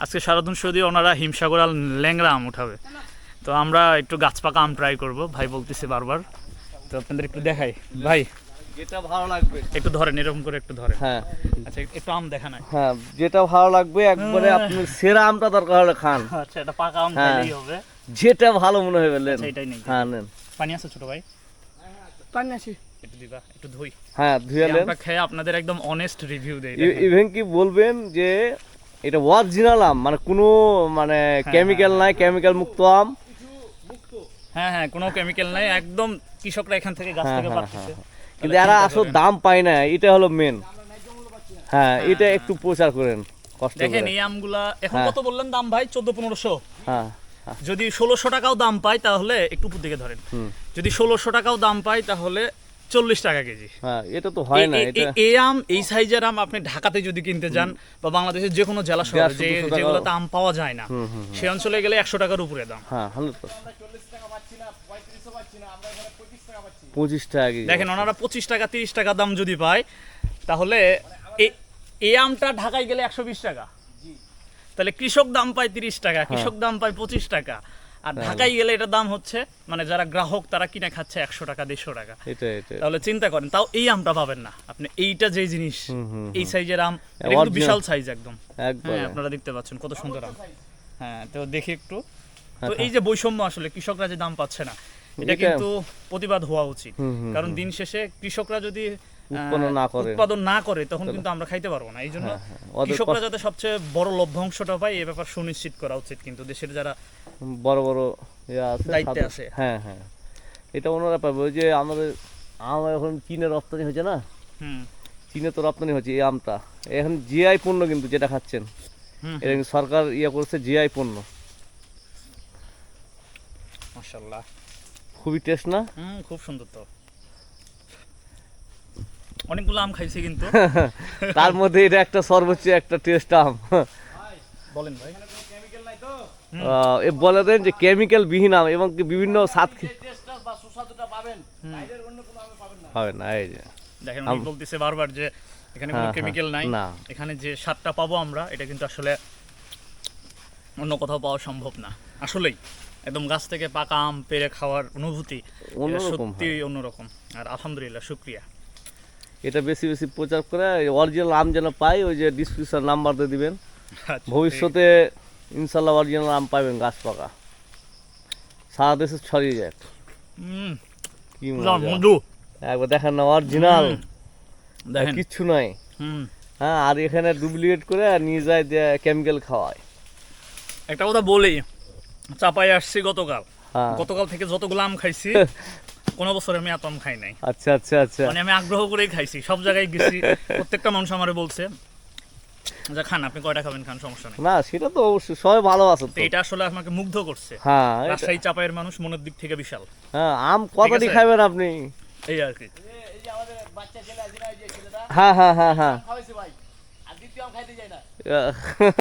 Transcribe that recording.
আজকে সারাদিন শুধু ওনারা হিমসাগর আর ল্যাংড়া আম উঠাবে। তো আমরা একটু গাছ পাকা আম ট্রাই করব, ভাই বলতেছে বারবার। তো আপনাদের একটু দেখাই ভাই, যেটা ভালো লাগবে একটু ধরেন, এরকম করে একটু ধরেন। হ্যাঁ আচ্ছা একটু আম দেখা নাই। হ্যাঁ, যেটা ভালো লাগবে একবারে আপনি সেরা আমটা দরকার হলে খান। আচ্ছা এটা পাকা আম হ্যাঁ। খাইলেই হবে। যেটা ভালো মনে হয় বললেন। আচ্ছা এটাই নেই। হ্যাঁ নেন। পানি আছে ছোট ভাই? পানি আছে। একটু দিবা, একটু ধুই। হ্যাঁ ধুয়ে নেন। আমরা খেয়ে আপনাদের একদম অনেস্ট রিভিউ দেই। ইভেন কি বলবেন যে এটা অরিজিনাল আম, মানে কোনো মানে কেমিক্যাল নাই, কেমিক্যাল মুক্ত আম। হ্যাঁ হ্যাঁ, কোনো কেমিক্যাল নাই, একদম কৃষকরা এখান থেকে গাছ থেকে পাচ্ছে। কিন্তু এরা আসলে দাম পায় না, এটা হলো মেন। হ্যাঁ এটা একটু প্রচার করেন কষ্ট দেখেন করে। এই আমগুলা এখন হ্যাঁ। কত বললেন দাম ভাই? 1400-1500। হ্যাঁ যদি 1600 টাকাও দাম পায় তাহলে একটু উপর দিকে ধরেন, যদি 1600 টাকাও দাম পায় তাহলে 40 টাকা কেজি। হ্যাঁ এটা তো হয় না। এটা এই আম, এই সাইজের আম আপনি ঢাকাতে যদি কিনতে যান বা বাংলাদেশের যে কোনো জেলা শহরে 150 টাকা। যেগুলোতে আম পাওয়া যায় না, সেই অঞ্চলে গেলে 100 টাকার উপরে দাম। হ্যাঁ 100%। 25 টাকা কেজি। দেখেন ওনারা 25 টাকা 30 টাকা দাম যদি পায় তাহলে এই আমটা ঢাকায় গেলে 120 টাকা। তাহলে কৃষক দাম পায় 30 টাকা, কৃষক দাম পায় 25 টাকা, আর ঢাকায় গেলে এটা দাম হচ্ছে মানে যারা গ্রাহক তারা কিনে খাচ্ছে 100 টাকা 150 টাকা। এটা এটা তাহলে চিন্তা করেন, তাও এই আমটা পাবেন না আপনি। এইটা যে জিনিস, এই সাইজের আম, এটা কিন্তু Original। বিশাল সাইজ একদম। একবার হ্যাঁ আপনারা দেখতে পাচ্ছেন কত সুন্দর আম। হ্যাঁ তো দেখি একটু। তো এই যে বৈষম্য, আসলে কৃষকরা যে দাম পাচ্ছে না, এটা এটা- কিন্তু প্রতিবাদ হওয়া উচিত। কারণ দিন শেষে কৃষকরা যদি উৎপাদন না করে তখন কিন্তু আমরা খাইতে পারবো না। এই জন্য ওদের কৃষকরা যাতে সবচেয়ে বড় লভ্যাংশটা পায় এই ব্যাপার সুনিশ্চিত করা উচিত কিন্তু দেশের যারা বড় বড় ইয়ে আছে দায়িত্বে তাদের- আছে। হ্যাঁ হ্যাঁ, এটা ওনারা পাবে। ওই যে আমাদের আম এখন চীনে রপ্তানি হয়েছে না, হুম চীনে তো রপ্তানি হচ্ছে এই আমটা। এখন জিআই পণ্য কিন্তু যেটা খাচ্ছেন, হুম এটা কিন্তু সরকার ইয়ে করছে জিআই পণ্য। মাশাআল্লাহ, খুবই টেস্ট না? খুব সুন্দর। তো অনেকগুলো আম খাইছি কিন্তু। তার মধ্যে এটা একটা সর্বোচ্চ একটা টেস্ট আম। বলেন ভাই। এ বলে দেন যে কেমিক্যাল বিহীন আম এবং কি বিভিন্ন স্বাদ পাবেন না। এই যে দেখেন উনি বলতেছে বারবার যে এখানে কোনো হ্যাঁ, কেমিক্যাল নাই, না। এখানে যে স্বাদটা পাবো আমরা এটা কিন্তু আসলে অন্য কোথাও পাওয়া সম্ভব না। আসলেই একদম গাছ থেকে পাকা আম পেড়ে খাওয়ার অনুভূতি এটা অন্যরকম সত্যি অন্যরকম। আর আলহামদুলিল্লাহ, শুকরিয়া। এটা বেশি বেশি প্রচার করে অরিজিনাল আম যেন পাই, ওই যে ডিসক্রিপশন নাম্বার দিয়ে দিবেন। আচ্ছা, ভবিষ্যতে ইনশাল্লাহ অরিজিনাল আম পাবেন গাছ পাকা, সারা দেশে ছড়িয়ে যায়। হুম, কি পুরা মজা। মধু। একবার দেখেন না অরিজিনাল, দেখেন কিচ্ছু নাই। হুম, হ্যাঁ, আর এখানে ডুপ্লিকেট করে নিয়ে যায় যে কেমিক্যাল খাওয়ায়। একটা কথা বলি, চাপাই আসছি গতকাল, হ্যাঁ গতকাল থেকে যতগুলো আম খাইছি কোনো বছর আমি এত আম খাই নাই। আচ্ছা আচ্ছা আচ্ছা। মানে আমি আগ্রহ করেই খাইছি, সব জায়গায় গেছি, প্রত্যেকটা মানুষ আমারে বলছে যে খান, আপনি কয়টা খাবেন খান, সমস্যা নেই। না সেটা তো অবশ্যই সবাই ভালো আছে তো তো। এটা আসলে আমাকে মুগ্ধ করছে। হ্যাঁ রাজশাহী চাপাইয়ের মানুষ মনের দিক থেকে বিশাল, হ্যাঁ, আম কতটি আছে? খাবেন আপনি? এই আর কি। হ্যাঁ হ্যাঁ হ্যাঁ হ্যাঁ